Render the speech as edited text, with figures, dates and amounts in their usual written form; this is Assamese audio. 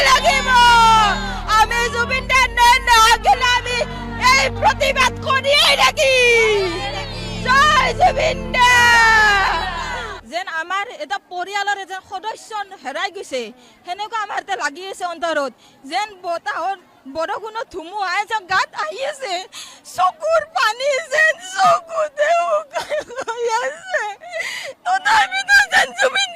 লাগিব আমি জুবিন দা নাগিলে আমি এই প্ৰতিবাদ কৰিয়েই থাকিম জয় জুবিন দা যেন আমাৰ এটা পৰিয়ালৰ এজন সদস্য হেৰাই গৈছে সেনেকুৱা আমাৰ এটা লাগি আছে অন্তৰত যেন বতাহৰ বৰষুণৰ ধুমুহাই যেন গাত আহি আছে চকুৰ পানী যেন চকুতে শুকাই আছে তথাপিতো যেন জুবিন